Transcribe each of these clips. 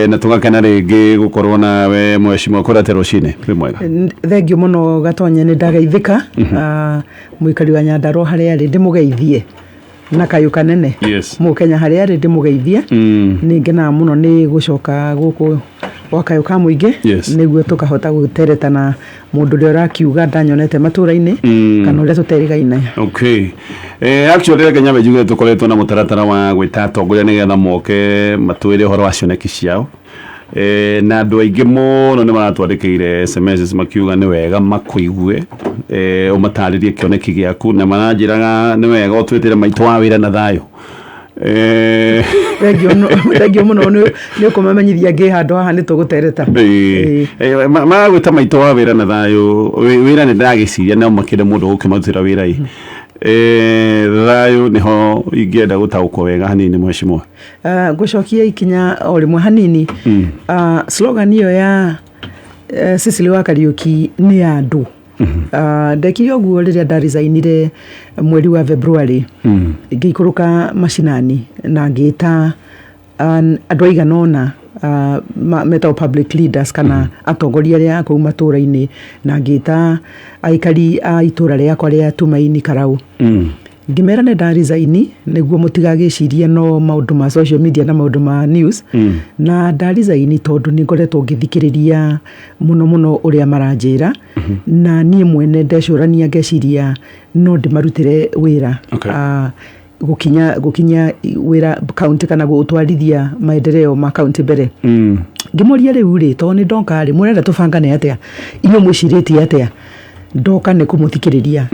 na tugakena ringi gukorwo nawe mweshimwa kurate rucine ri mwega thengio muno Gatonye ni ndagaithika muikari wa Nyandarua haria ari ndimugeithie na kayu kanene mu Kenya haria ari ndimugeithie ningena muno ni gucoka guku wakayo ka muingi niguo tukahota guteretana mundu ri urakiuga ndanyonete matura-ini kana uria tuterigaine. Okay, actually Kenya bejuge tukoretwo na mutaratara wa gwita atongoria nigetha moke matwire horo wa cioneki ciao na andu aingi muno ni maratwandikire SMS makiuga ni wega makuigue umataririe kioneki giaku na maranjiraga ni wega utwitire maitu wa wira na thayo regio muno ni kumamenyithia ngi handu haha ni tugutereta magwita maitu wa wira na thayo wira ni ndagiciria no makire mundu gukimatira wira thayo niho ingienda gutaukwo wega hanini mweshimwa gucokia ikinya o rimwe hanini slogan iyo ya Cecily wa Kariuki ni andu ndekire oguo riria ndarizainire mweri wa February ngikuruka mashinani na ngita andu aiganona meta public leaders kana atongoria ria ku matura-ini na ngita aikari a itura riakwa ria Tumaini Karau ngimera ne ndarizaini niguo mutigagiciria no maundu ma social media na maundu ma news na ndarizaini tondu ni ngoretwo ngithikiriria muno uria maranjira na nie mwene ndecurania ngeciria no ndimarutire wira gukinya wira county kana gutwarithia maendeleo ma county mbere ngimuria riu ri to ni ndonka ri murenda tubangane atia iyo mwiciritie atia ndoka ni kumuthikiriria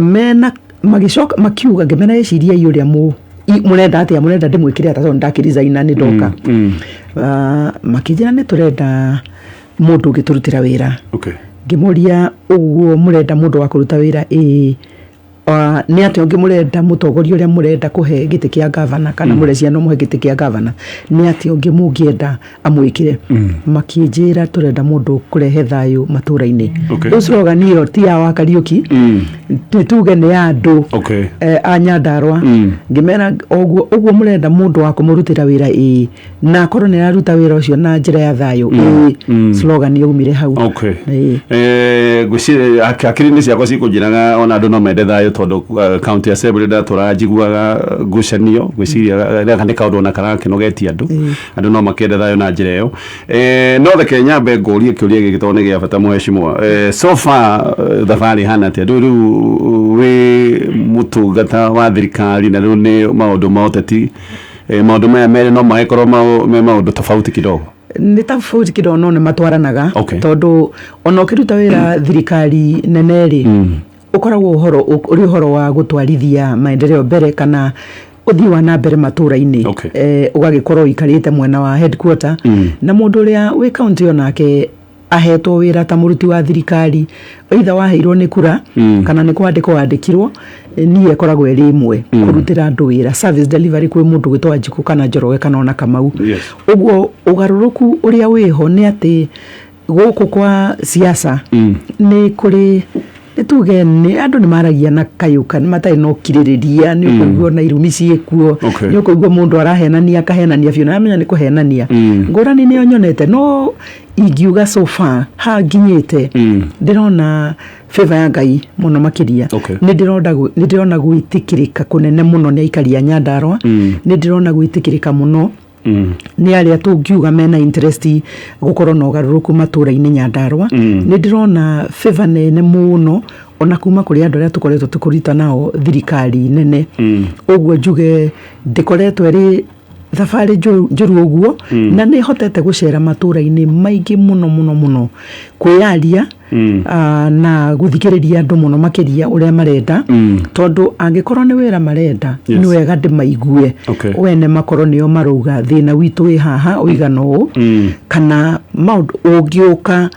mena magicoka makiuga ngemena yeciria yuria murenda atia murenda ndimwikire ata ndakiriza ina ni ndoka makijira ni turenda mundu giturutira wira ngimuria uguo murenda mundu wa kuruta wira ni ati ongi murenda mutongoria uria murenda kuhe giti kia governor kana murecia no muhe giti kia governor ni ati ongi mungienda amwikire makijira turenda mundu kurehe thayu matura-ini slogan iyo ti ya wa Kariuki tuge ni andu a Nyandarua ngimena oguo murenda mundu wa kumurutira wira na korwo ni aruta wira ucio na njira ya thayu slogan iyo umire hau gucire akiri ciakwa cikujiraga ona andu no mende thayu tondu county assembly da turajiguaga gucanio gwiciria ria kandi kaundu na kana kinogetia andu no makende thayu na njira iyo no the Kenya bengorie kiuria gigitone gia bata mweshimwa so far thabari hana te riu we mutungata wa thirikari na riu ni maundu ma uteti maundu maya mere no maikoro maundu tofauti kidogo ni tofauti kidogo no matwaranaga tondu ona ukiruta wira thirikari neneri ukoragwo uhoro wa gutwarithia maendeleo mbere kana uthii wa na mbere matura-ini ugagikorwo ikarite mwena wa headquarter na mundu uria wi county onake ahetwo wira ta muruti wa thirikari either waheirwo ni kura kana ni kwandikwo wandikirwo ni ekoragwo eri imwe kurutira andu wira service delivery kwi mundu gwitwa Njiku kana Njoroge kana ona Kamau uguo ugaruruku uria wiho ni ati guku kwa siasa ni kuri tuge ni andu ni maragia na kayuka ni matai no kiririria ni kuigwa na irumi ciekuo ni kuigwa mundu arahenania kahenania biu na amenya ni kuhenania ngorani ni onyonete no ingiuga so far ha nginyite ndirona favor ya Ngai muno makiria ni ndirona gwitikirika kunene muno ni aikari a Nyandarua ni ndirona gwitikirika muno ni aria tungiuga mena interest gukorwo no garuruku matura-ini Nyandarua ni ndirona favor nene muno ona kuma kuri andu aria tukoretwo tukurita nao thirikari nene uguo njuge ndikoretwo eri thabari njuru uguo na ni hotete gucera matura-ini maingi muno kwiaria na guthikiriria andu muno makiria uria marenda tondu angikorwo ni wira marenda ni wega ndimaigue wene makorwo nio maruga thina witu wi haha uigano kana maundu ungiuka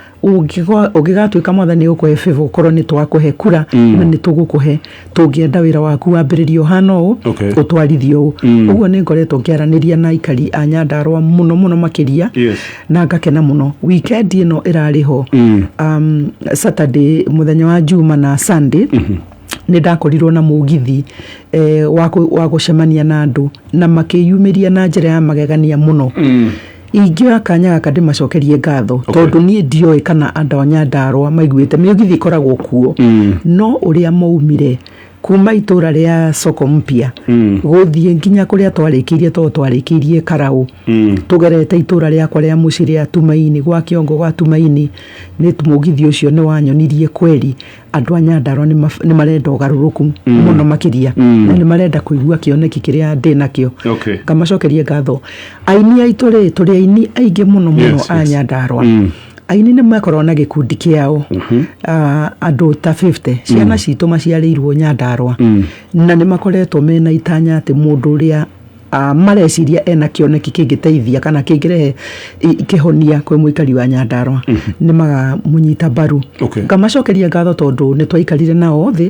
ugigatuika mwathani ukuhe favor korwo ni twakuhe kura na ni tugukuhe tungienda wira waku wambiririo hano utwarithio uguo ni ngoretwo ngiaraniria na ikari a Nyandarua muno makiria na ngakena muno weekend ino irariho Saturday muthenya wa Juma na Sunday nĩ ndakorirwo na mũgithi wa gũcemania na andũ na makĩyumĩria na njĩra ya magegania mũno. Ingĩoya kanya gaka ndĩmacokerie ngatho tondũ niĩ ndioĩ kana andũ a Nyandarua maiguĩte mĩgithi ĩkoragwo kuo, no ũrĩa maumire kuma itũra rĩa Soko Mpya gũthiĩ nginya kũrĩa twarĩkĩirie Karau, tũgerete itũra rĩakwa rĩa mũciĩ rĩa Tumaini gwa Kĩongo gwa Tumaini, nĩ mũgithi ũcio nĩ wanyonirie kweri andũ a Nyandarua nĩ marenda ũgarũrũku mũno makĩria na nĩ marenda kũigua kĩoneki kĩrĩa ndĩ nakĩo. Ngamacokerie ngatho aini aitũ rĩ, tũrĩ aini aingĩ mũno a Nyandarua. Aini nĩ makorwo na gĩkundi kĩao andũ ta 50 ciana citũ maciarĩirwo Nyandarua na nĩ makoretwo mena itanya atĩ mũndũ ũrĩa mareciria ena kĩoneki kĩngĩteithia kana kĩngĩrehe kĩhonia kwĩ mũikari wa Nyandarua nĩ magamũnyita mbaru. Ngamacokeria ngatho tondũ nĩ twaikarire nao thĩ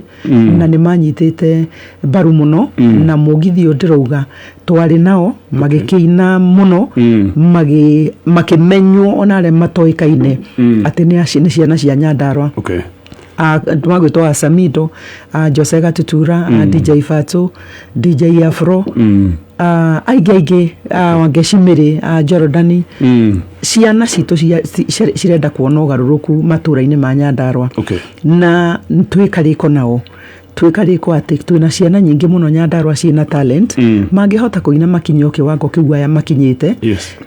na nĩ manyitĩte mbaru mũno na mũgithi ũyũ ndĩrauga twarĩ nao magĩkĩina mũno makĩmenywo ona arĩa matoĩkaine atĩ nĩ ciana cia Nyandarua. Twagwĩtwo Samido, Jose Gatutura, DJ Fatu, DJ Afro, aingĩ Wangeci Mĩrĩ, Jorodani, ciana citũ cirenda kuona ũgarũrũku matũra-inĩ ma Nyandarua na twĩkarĩko nao. Twĩkarĩko atĩ twĩna ciana nyingĩ mũno Nyandarua ciĩna talent mangĩhota kũina makinyio kĩwango kĩu aya makinyĩte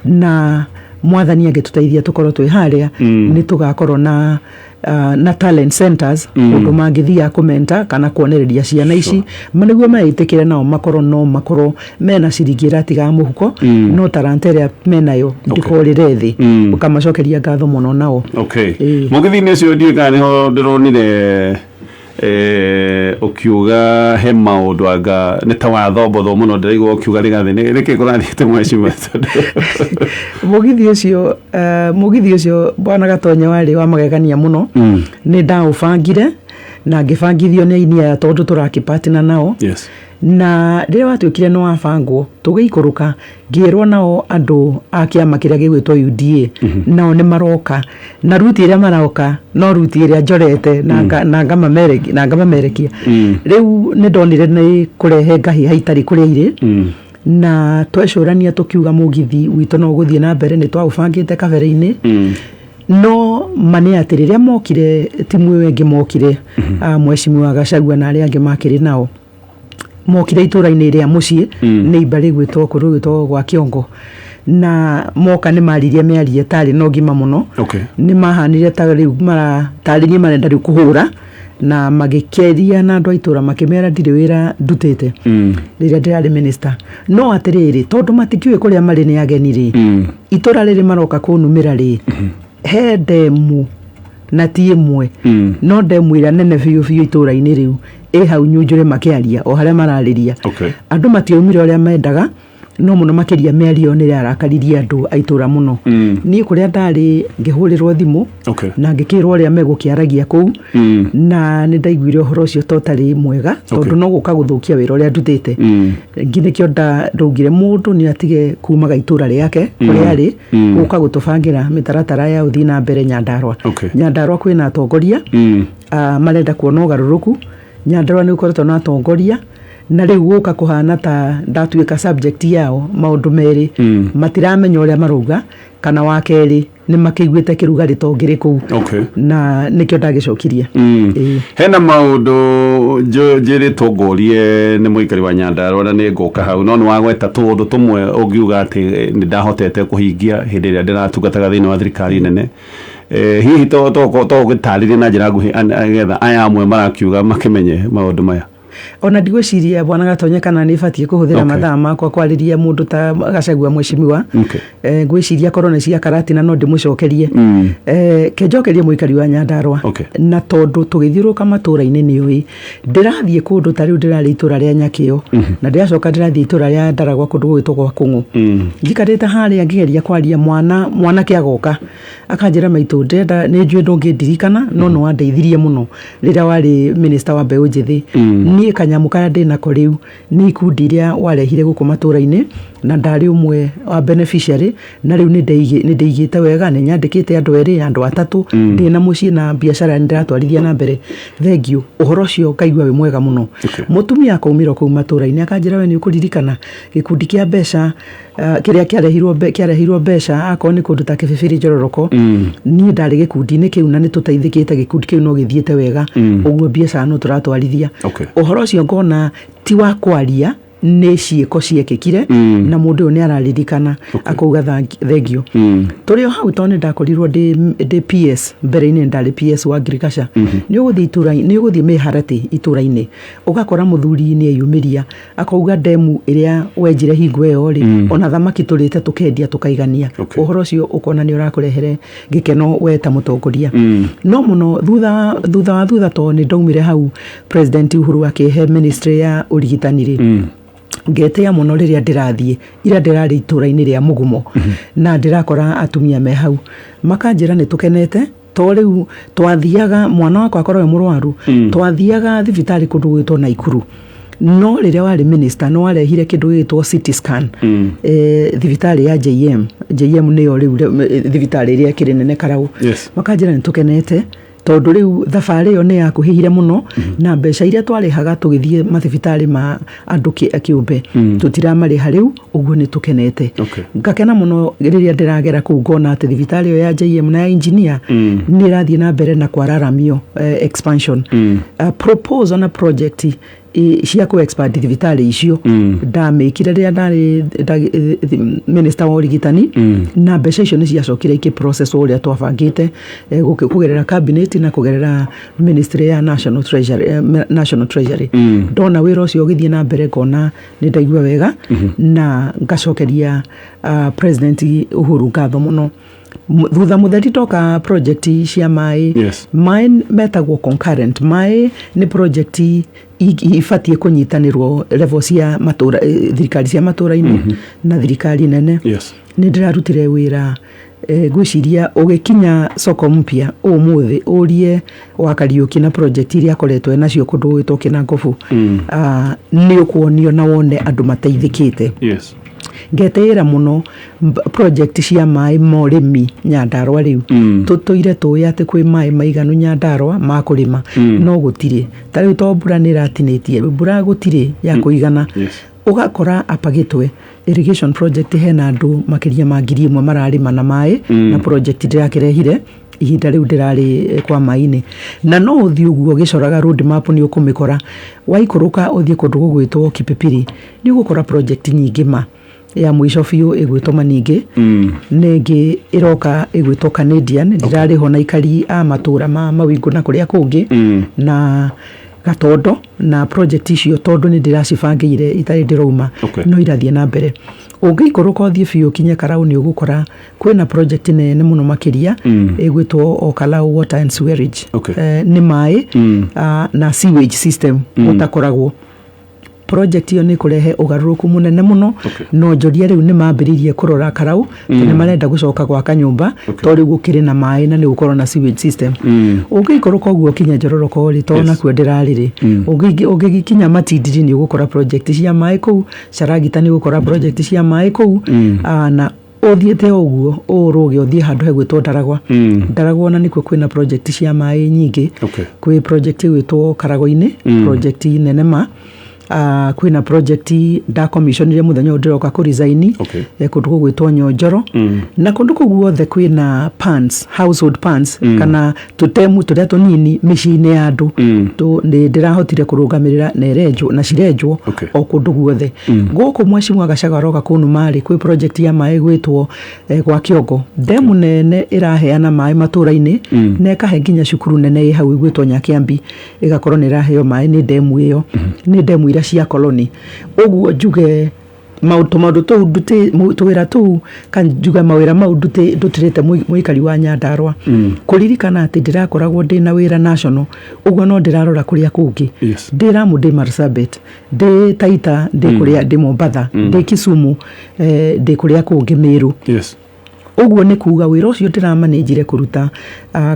na mwathani angĩtũteithia tũkorwo twĩ harĩa nĩ tũgakorwo na talent centers ũndũ mangĩthia kũmenta kana kuonereria ciana ici nĩguo meĩtĩkĩre nao makorwo mena ciringi ĩratiga mũhuko no talanta ĩrĩa menayo ndĩkorĩre thĩ. Ũkamacokeria ngatho mũno nao. Mũgithi-inĩ ũcio ndiũĩ kana nĩho ndĩronire ukiuga he maũndũ anga nĩ ta wathombo mũno ndĩraigua ukiuga rĩgathĩ nĩkĩ kũrathiĩte mwecimu mũgithi ũcio bwana Gatonye warĩ wa magegania mũno. Nĩ ndaũbangire na ngĩbangithio nĩ aini aya tondũ tũrakĩpatina nao na rĩrĩa watuĩkire nĩ wabangwo tũgĩikũrũka ngĩrwo nao andũ a kĩama kĩrĩa gĩgwĩtwo UDA nao nĩ maroka na ruti ĩrĩa maroka no ruti ĩrĩa njorete na ngamamerekia. Rĩu nĩ ndonire nĩ kũrehe ngahĩ haitarĩ kũrĩa irĩ na twecũrania tũkiuga mũgithi witũ no gũthiĩ na mbere nĩ twaũbangĩte kabere-inĩ no mane atĩ rĩrĩa mokire timu ĩyo ĩngĩ mokire Mheshimiwa Gachagua na arĩa angĩ makĩrĩ nao mokire itũra-inĩ rĩa mũciĩ nĩ ibarĩ gwĩtwo gwa Kĩongo na moka nĩ maririe mĩarie tarĩ na ũgima mũno nĩ mahanire ta rĩu maratarĩrie marenda rĩu kũhũra na magĩkeria na andũ a itũra makĩmera ndirĩ wĩra ndutĩte rĩrĩa ndĩrarĩ minister no atĩrĩrĩ tondũ matikĩũĩ kũrĩa marĩ nĩ ageni rĩ itũra rĩrĩ maroka kũnumĩra rĩ he ndemu na ti ĩmwe no ndemu ĩrĩa nene biũ itũra-inĩ rĩu hau Nyunjũre makĩaria o harĩa mararĩria andũ matiaumire ũrĩa mendaga no mũno makĩria mĩario nĩ yarakaririe andũ a itũra mũno. Niĩ kũrĩa ndarĩ ngĩhũrĩrwo thimũ na ngĩkĩrwo ũrĩa megũkĩaragia kũu na nĩ ndaiguire ũhoro ũcio totarĩ mwega tondũ no gũka gũthũkia wĩra ũrĩa ndutĩte. Nĩkĩo ndaugire mũndũ nĩ atige kumaga itũra rĩake kũrĩa arĩ gũka gũtũbangĩra mĩtaratara ya ũthii na mbere Nyandarua. Nyandarua kwĩna atongoria marenda kuona ũgarũrũku. Nyandarua nĩ ũkoretwo na atongoria na rĩu gũka kũhana ta ndatuĩka subject yao maũndũ merĩ matiramenya ũrĩa marauga kana wa kerĩ nĩ makĩiguĩte kĩrugarĩ tongĩrĩ kũu na nĩkĩo ndagĩcokirie. Hena maũndũ njĩrĩ tongorie nĩ mũikari wa Nyandarua na nĩ ngũka hau no nĩ wagweta tũũndũ tũmwe ũngiuga atĩ nĩ ndahotete kũhingia hĩndĩ ĩrĩa ndĩratungataga thĩinĩ wa thirikari nene hihi to gĩtarĩrie na njĩra nguhĩ getha aya amwe marakiuga makĩmenye maũndũ maya. Ona ndigwĩciria bwana Gatonye kana nĩ batiĩ kũhũthĩra mathaa makwa kwarĩria mũndũ ta Gachagua Mheshimiwa ngwĩciria korwo nĩ cia karatina no ndĩmũcokerie kenjokerie mũikari wa Nyandarua na tondũ tũgĩthiũrũka matũra-inĩ nĩ ũĩ ndĩrathiĩ kũndũ ta rĩu ndĩrarĩ itũra rĩa Nyakĩo na ndĩracoka ndĩrathiĩ itũra rĩa Ndaragwa kũndũ gwĩtwo gwa Kũng'ũ njikarĩte harĩa ngĩgeria kwaria mwana kĩagoka akanjĩra maitũ ndenda nĩ njũĩ ndũngĩndirikana no nĩ wandeithirie mũno rĩrĩa warĩ minister wa mbeũ njĩthĩ niĩ kanyamũ karĩa ndĩ nako rĩu nĩ ikundi iria warehire gũkũ matũra-inĩ na ndari umwe wa beneficiary na riu ni ndeigite wega ni nyandikite andu eri andu atatu ndina mucii na biashara ndiratwarithia na mbere thengio uhoro cio kaigua we mwega muno mutumia akaumira kuu matura-ini akanjira we ni ukuririkana gikundi kia mbeca kiria kiarehirwo mbeca akoo ni kundu ta Kibibiri Njororoko ni ndari gikundi-ini kiu na ni tuteithikite gikundi kiu no githiete wega uguo biashara no turatwarithia uhoro cio ngona ti wa kwaria nä ciäko ciekekire na mundu uyu ni araririkana akauga thengio turi o hau toni ndakorirwo ndi PS mbere-ini ndari PS wa agriculture ni uguthii itura-ini ni uguthii miharati itura-ini ugakora muthuri ni eyumiria akauga demu iria wenjire hingo iyo ri ona thamaki turite tukendia tukaigania uhoro cio ukona ni urakurehere gikeno we ta mutongoria no muno thutha to ni ndaumire hau President Uhuru akihe ministry ya urigitani ri ngetea muno riria ndirathie ira ndirari itura-ini ria Mugumo na ndirakora atumia me hau makanjira ni tukenete to riu twathiaga mwana wakwa akorwo murwaru twathiaga thibitari kundu gwitwo Naikuru no riria wari minister no arehire kindu gitwo CT scan thibitari ya JM niyo riu thibitari iria kiri nene Karau makanjira ni tukenete tondu riu thabari yo ni yakuhihire muno na mbeca iria twarihaga tugithie mathibitari ma andu kiumbe tutiramariha riu uguo ni tukenete ngakena muno riria ndiragera kuu ngona ati thibitari yo ya JM na ya engineer ni rathie na mbere na kwararamio expansion propose on a project cia ku expand thibitari icio ndamikire riria ndari minister wa urigitani na mbeca icio ni ciacokire iki process uria twabangite kugerera cabinet na kugerera ministry ya national treasury ndona wira ucio githie na mbere kona ni ndaigua wega na ngacokeria president Uhuru ngatho muno thutha mutheri toka project cia mai metagwo concurrent mai ni project ifatie kunyitanirwo level cia matura thirikari cia matura-ini na thirikari nene ni ndirarutire wira gwiciria ugikinya soko mpya umuthi urie wakariuki na project iria akoretwo nacio kundu gwitwo Kinangofu ni ukuonio na wone andu mateithikite ngeteira muno project cia mai morimi Nyandarua riu tutoire tuya ati kwi mai maiganu Nyandarua ma kurima no gutire tariu to mbura ni ratinitie mbura gutire ya kuigana ugakora apagitwe irrigation project hena andu makiria ma 1,000 mararima na mai na project ndirakirehire ihinda riu ndirari kwa maini na no uthi uguo gicoraga road map ni ukumikora waikuruka uthie kundu gugwitwo Kipipiri ni ugukora project nyingi ya mwisho biu igwitwo Maningi ningi iroka igwitwo Canadian ndirari ho na ikari a matura ma mawingu na kuria kungi na Gatondo na project icio tondu ni ndiracibangire itari ndirauma no irathie na mbere ungikuruka uthie biu kinye Karau ni ugukora kwina project nene muno makiria igwitwo Okalau water and sewerage ni mai na sewage system utakoragwo project yo ni kurehe ugaruruku munene muno no njoria riu ni mambiririe kurora Karau ni marenda gucoka gwa kanyumba to riu gukiri na mai na ni gukorwo na sewage system ungikuruka uguo kinya Njororoko ri to na kwe ndirariri ungikinya Matindiri ni gukora project cia mai kuu Charagita ni gukora project cia mai kuu na uthiete uguo uruge uthie handu hegwitwo Ndaragwa na nikwo kwina project cia mai nyingi kwi project gwitwo Karago-ini project nene ma kwina project da commissionire muthenya ndiroka ku resign kundu gugwitwo Nyonjoro na kundu guothe kwina pans household pans kana tutemu turia tunini micini ya andu tu ndirahotire kurugamirira na erenjo na cirenjo o kundu guothe guku mwecimu agacagaroka kunu mari kwi project ya mai gwitwo gwa Kiongo demu nene iraheana mai matura-ini na ikahe nginya cukuru nene hau gwitwo Nyakiambi igakorwo ni iraheo mai ni demu iyo ni demu cia koloni uguo njuge maundu tu ndute wira tu kan njuga mawira mau ndutirite muikari wa Nyandarua kuririkana ati ndirakoragwo ndina wira national uguo no ndirarora kuria kungi ndiramu ndi Marsabit ndi Taita ndi kuria ndi Mombatha ndi Kisumu ndi kuria kungi Meru uguo ni kuga wira ucio ndiramanejire kuruta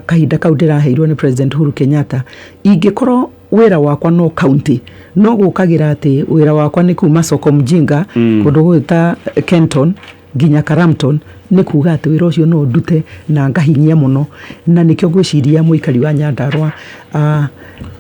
kahinda kau ndiraheirwo ni President Uhuru Kenyatta ingikorwo wira wakwa no county no gukagira ati wira wakwa ni kuma Soko Mjinga kundu gwita Kenton nginya Karamton ni kuga ati wira ucio no ndute na ngahinyia muno na nikyo gwiciria muikari wa Nyandarua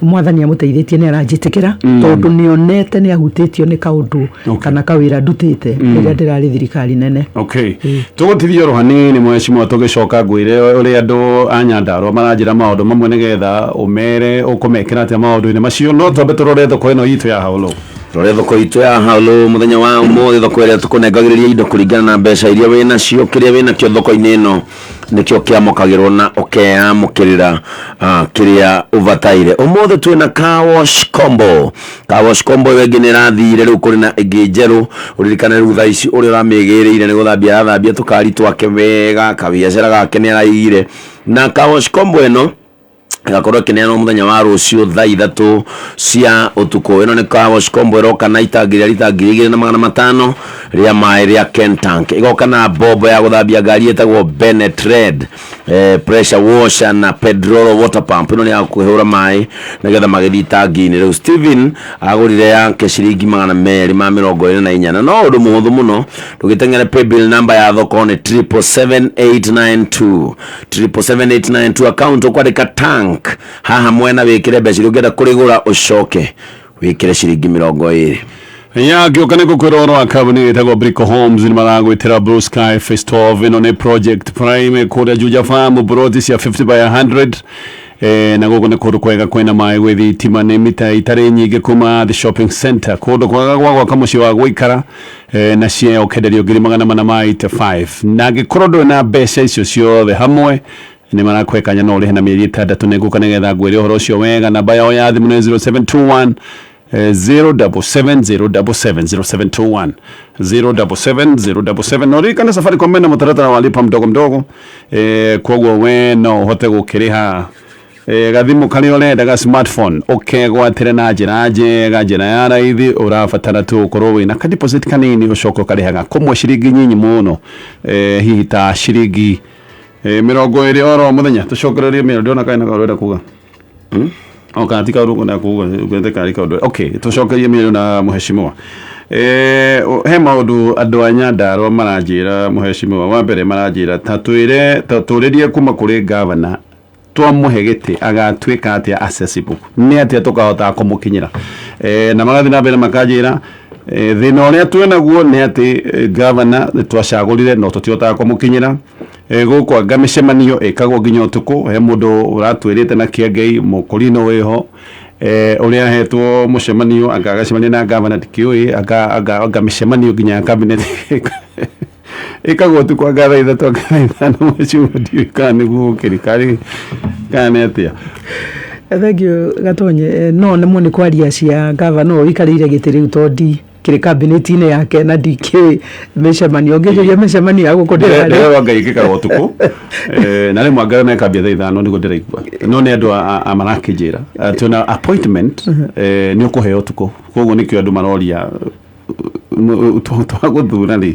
mwathani amuteithĩtie ni aranjitikira tondu nionete ni ahutĩtio ni kaundu kana kawira ndutite rĩrĩa ndĩrarĩ thirikari nene. Okay, tugutithio rohani ni mheshimiwa tugicoka ngwire uri andu a Nyandarua maranjira maundu mamwe nigetha umere ukumekira atia maundu-ini macio no twambe turore thoko ino itu ya Haulu. Rore thoko itu ya Haulu muthenya wa umuthi thoko iria tukunengagiriria indo kuringana na mbeca iria wina cio kiria wina kio thoko-ini ino nikio kiamukagirwo na ukeamukirira kiria uvataire. Umuthi twina car wash combo wengi ni rathire riu kuri na ingi njeru uririkane riu thaa ici uri uramigirire ni guthambia tukari twake wega kabiacera gake ni araigire na car wash combo ino igakorwo kineano muthenya wa rucio thaa 3 cia utuko. Ino ni car wash combo iroka na itangiria litangiri 2,500 ria mai ria Kentank, igoka na bobo ya guthambia ngari etagwo Bennett Red, pressure washer na Pedro water pump. Ino ni ya kuhura mai nigetha magithi tangi-ini. Riu Steven agurire yake ciringi 224 no undu muhuthu muno tugitengere pay bill number ya thoko ni 77892 account ukwandika tank haha mwena wikire mbeca ungenda kurigura ucoke wikire ciringi 20 ya giokane kukwiroro akabuni itago Brico Homes ni maragwitira Blue Sky Phase 12 ino ni project prime kuria Juja Farm broadis ya 50 by 100 na gogo ne kundu kwega kwena mai withi tima ni mita itari nyingi kuma the shopping center kundu kwaga gwakwa kamuci wa gwikara na cie okederio ngiri 485 na gikorodo na mbeca icio ciothe hamwe ni marakwekanya no rihe na mieri 6 neguka nigetha ngwire uhoro ucio wega. Namba yao ya thimu ni 0721 0721 no rikana Safaricom na mutaratara wa lipa mdogo mdogo kwoguo we no hote gukiriha gathimu kari urenda ga smartphone ukegwatire na njira njega ya raithi urabatara tu ukorwo wina ka deposit kanini ucoka ukarihaga kumwe ciringi nyinyi muno hihi ta ciringi 20 oro muthenya tucokererie mero ndona kaina ka urenda kuga katika urugo na kuga gwethe kari ka okay tucokerie mero na muheshimiwa he maundu andu a Nyandarua maranjira muheshimiwa wa mbere maranjira taturirie kuma kuri governor twamuhegete agatwika atia accessible ni atia tukahota kumukinyira na magathi na mbere makajira thina uria twena guo ni ati governor twacagurire no tutihota kumukinyira gukwa ngamicemanio ikagwo nginya utuku he mundu uratwirite na kiengei mukurino wiho uria hetwo mucemanio agagacemania na governor dikiui agamicemanio nginya cabinet ikagwo tu kwa gatha ithatũ ithano mũciĩ ndiũĩkaga nĩguo kĩrikari kana atĩa. Thank you Gatonye. No nĩ mwe nĩ kwaria cia governor ikarĩire gĩtĩ rĩu tondi kĩrĩ cabinet-inĩ yake na ndikĩ mĩcemanio ngĩgeria mĩcemanio ya gũkũndĩra rĩrĩa ngaikĩkaga ũtukũ na rĩmwe ngara mekambia thaa 5 nĩguo ndĩraigua no nĩ andũ a marakĩnjĩra tuna appointment nĩ ũkũheo ũtukũ koguo nĩkĩo andũ maroria twagũthura rĩ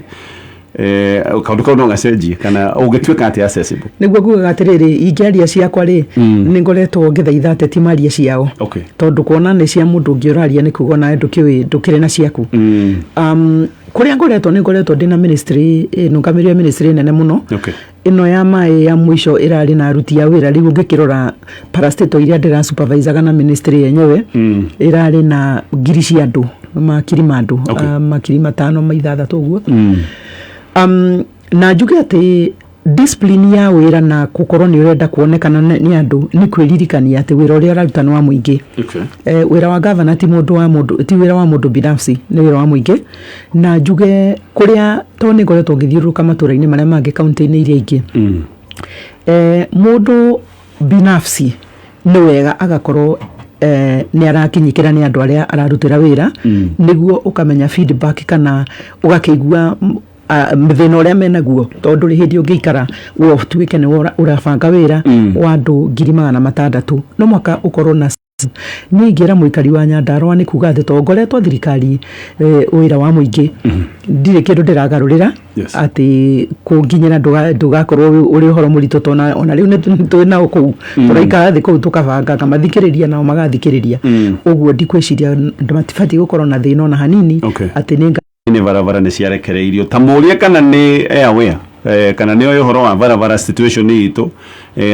kaundu kau no gacenjie kana ungĩtuĩka atĩ accessible nĩguo ngugaga atĩrĩrĩ ingĩaria ciakwa rĩ nĩ ngoretwo ngĩthaitha ateti maria ciao tondũ kuona nĩ cia mũndũ ũngĩ ũraria nĩ kuga na ndũkĩrĩ na ciaku kũrĩa ngoretwo nĩ ngoretwo ndĩna ministry nũngamĩrĩre ministry nene mũno ĩno ya maĩ ya mũico ĩrarĩ na aruti a wĩra rĩu ngĩkĩrora parastatal iria ndĩra supervisaga na ministry yenyewe ĩrarĩ na ngiri cia andũ makiri ma andũ makiri 5 6 ũguo na njuge atĩ discipline ya wĩra na gũkorwo nĩ ũrenda kuonekana nĩ andũ nĩ kwĩririkania atĩ wĩra ũrĩa ũraruta nĩ wa mũingĩ. Wĩra wa governor ti wĩra wa mũndũ binafsi, nĩ wĩra wa mũingĩ na njuge kũrĩa to nĩ ngoretwo ngĩthiũrũrũka matũra-inĩ marĩa mangĩ kaunti-inĩ iria ingĩ mũndũ binafsi nĩ wega agakorwo nĩ arakinyĩkĩra nĩ andũ arĩa ararutĩra wĩra nĩguo ũkamenya feedback kana ũgakĩigua mthina uria menaguo tondu ri hindi ungiikara wo tuike ni urabanga wira wa andu 600 no mwaka ukorwo na Ningira muikari wa Nyandarua ni kuga ati tongoretwo thirikari wira wa muingi ndire kindu ndiragarurira ati kunginyira ndugakorwo uri horo murito tona ona riu ni twina uku turaika thi ku tukabanga kamathikiriria nao magathikiriria uguo ndikwiciria matifati gukorwo na thina ona hanini ati ni barabara ni ciarekereirio tamuria kana ni aware kana ni oyo horo wa barabara situation itu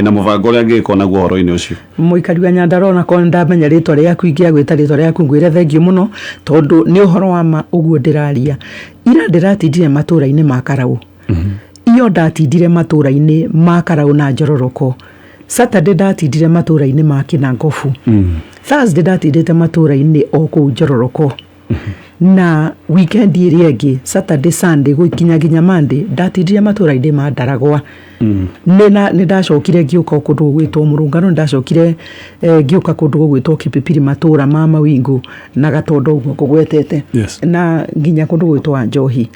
na mubango ria ngiko naguo horo-ini ucio muikari wa Nyandarua na konda menya ritwa riaku ingia gwita ritwa riaku ngwire thengio muno tondu ni uhoro wa ma uguo ndiraria ira ndiratindire matura-ini ma Karau iyo ndatindire matura-ini ma Karau na Njororoko Saturday ndatindire matura-ini ma Kinangofu Thursday ndatindite matura-ini o ku Njororoko na weekend iria ingi Saturday Sunday gukinyaginya Monday ndatindire matura-ini ma Ndaragwa nina ndacokire ngiuka kundu gwitwo Murungano ndacokire ngiuka kundu gwitwo Kipipiri matura ma Mawingu na Gatondo uguo kugwetete na nginya kundu gwitwo Njohi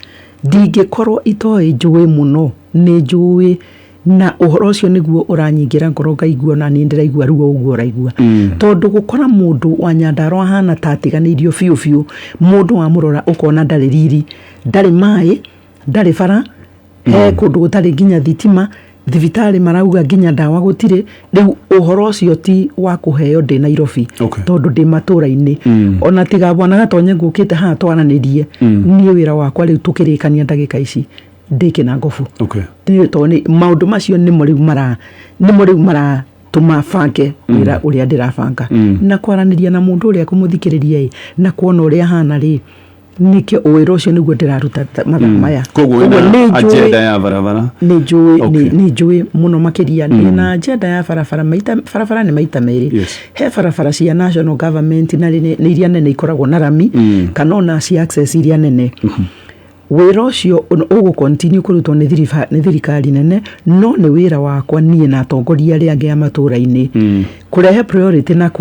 ndingikorwo itoi njui muno ni njui na uhoro ucio niguo uranyingira ngoro ngaigua na ni ndiraigua ruo uguo raigua tondu gukora mundu wa Nyandarua hana tatiganirio fiu mundu wa murora ukona ndari riri ndari mai ndari bara kundu gutari nginya thitima thibitari marauga nginya ndawa gutire riu uhoro ucio ti wa kuheo ndi Nairobi tondu ndi matura-ini ona tiga bwana gatonye ngukite ha twananirie ni wira wakwa riu tukirikania ndagika ici ndi Kinangofu toni maundu macio ni muri mara tuma fange wira uria ndirabanga na kwaraniria na mundu uria kumuthikiriria na kuona uria hana ri nikio wira ucio niguo ndiraruta maya koguo ina agenda ya barabara ni njui muno makiria na agenda ya barabara ni maita meri he barabara cia national government na ni iria nene ikoragwo na rami kana ona cia access iria nene wira ucio ugu continue kurutwo ni thirikari nene no ni wira wakwa nie na atongoria aria angi matura-ini kurehe priority na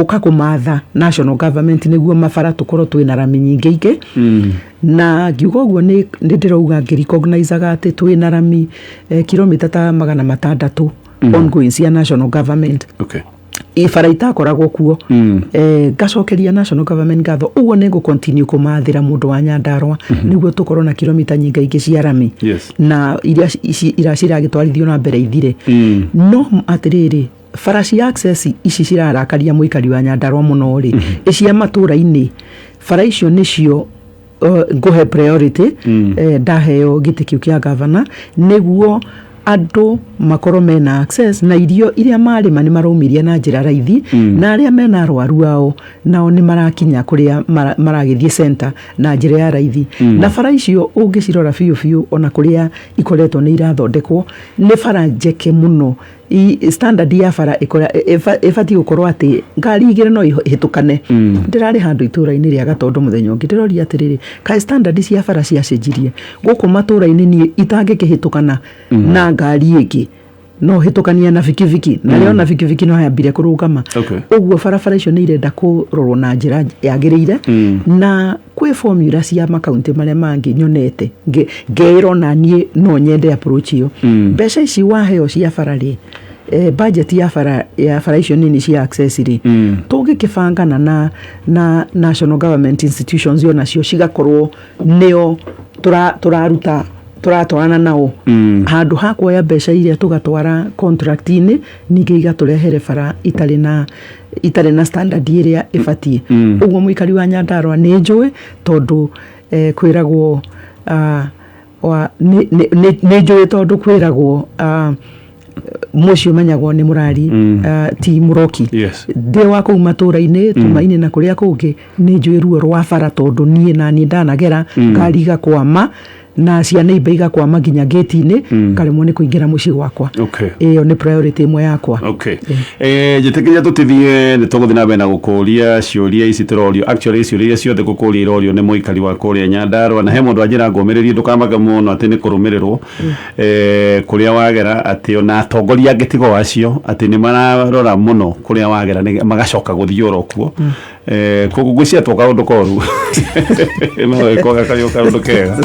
uka kumatha national government niguo mabara tukorwo twina rami nyingi ingi na ngiuga uguo ni ndirauga ngirecognize ati twina rami kilomita ta 600 ongoing cia national government ifara itakoragwo kuo gacokeria national government gatho uguo ni go continue kumathira mundu wa Nyandarua niguo tukorwo na kilomita nyinga ingi cia rami na iria iraciragitwarithio na mbere ithire no atiriri farasi access ici cirarakaria muikari wa Nyandarua muno ri icia matura-ini fara icio nicio nguhe priority ndaheo gitikiu kia governor niguo andu makorwo mena access na irio iria marima ni maraumiria na njira raithi na aria mena arwaru ao nao ni marakinya kuria maragithie center na njira ya raithi na bara icio ungicirora fiu ona kuria ikoretwo ni irathondekwo ni bara njeke muno standard ya bara ifati gukorwo ati ngari igire no ihitukane ndirari handu itura-ini ria Gatondo muthenya ungi ndirori atiriri kai standard cia bara cia cenjirie guku matura-ini ni itangikihitukana na ngari ingi no hitukania na fikiviki na leo na fikiviki no yambire kurugama uguo barabara icio ni irenda kurorwo na njira yagiriire na kwi formula cia makaunti maria mangi nyonete ngeiro na nie no nyende approach iyo mbeca ici waheo cia barari budget ya bara icio nini cia access ri tungikibangana na national government institutions yo nacio cigakorwo neo turaruta turatwarana nao handu ha kuoya mbeca iria tugatwara contract-ini ningi igaturehere bara itari na standard iria ibatie uguo muikari wa Nyandarua ni njui tondu kwiragwo ni njui tondu kwiragwo mucio menyagwo ni murari ti muroki ndi wa kuu matura-ini tumaini na kuria kungi ni njui ruo rwa bara tondu nie na ni ndanagera ngari gakwama na ciana ibaiga kwa maginya gate-ini karemwo ni kuingira muci gwakwa iyo ni priority imwe yakwa jitikiria tutithie ni tuguthina bena gukuria ciuria ici turorio actually ciuria ciothe gukuria irorio ni muikari wa kuria Nyandarua na he mundu ajira ngomeririe ndukamaga muno ati ni kurumirirwo kuria wagera ati ona atongoria ngitigo acio ati ni mararora muno kuria wagera ni magacoka guthiura kuo koguo gwiciatwo kaundu koru no ikoga kayo kaundu kega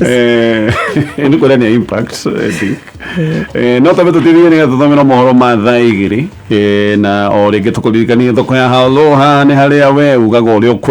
Nĩ kuonania impact no tabe tũtithie nĩgetha tũthomera mohoro ma thaa igĩrĩ na o rĩngĩ tũkũririkanie thoko ya Haulo haha nĩ harĩa we ugaga ũrĩa